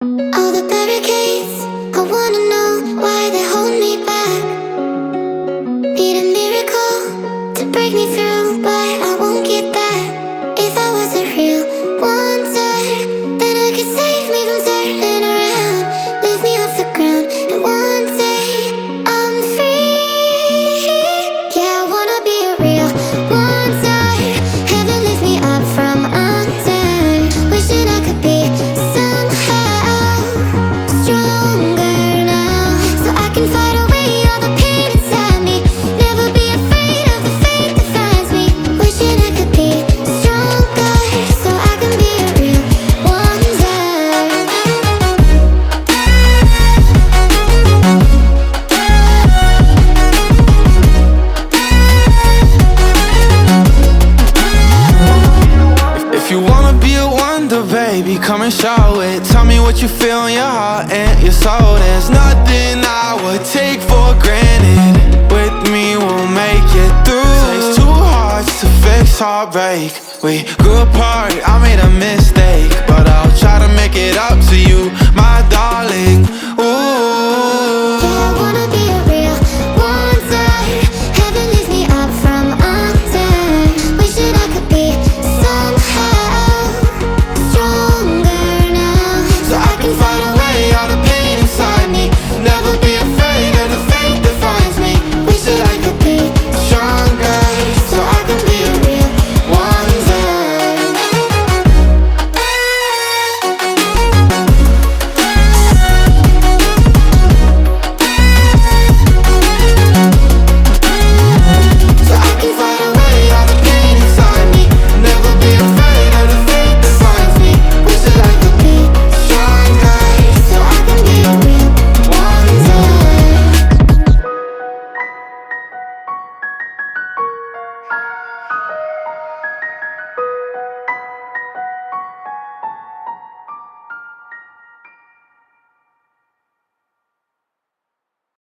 All the barricades, I wanna know why they hold me back. Need a miracle to break me through, but I won't get that. If I was a real wonder, then I could save me from turning around, lift me off the ground, and one day I'm free. Yeah, I wanna be a real wonder. Heaven lift me up from under. Wishing I could be somehow stronger now, so I can fight away all the pain inside me. Never be afraid of the fate that finds me. Wishing I could be stronger, so I can be a real wonder. If you wanna be a wonder, baby, come and show it. Tell me what you feel in your heart and your soul. There's nothing I would take for granted. With me, we'll make it through. Takes two hearts to fix heartbreak. We grew apart, I made a mistake, but I'll try to make it up.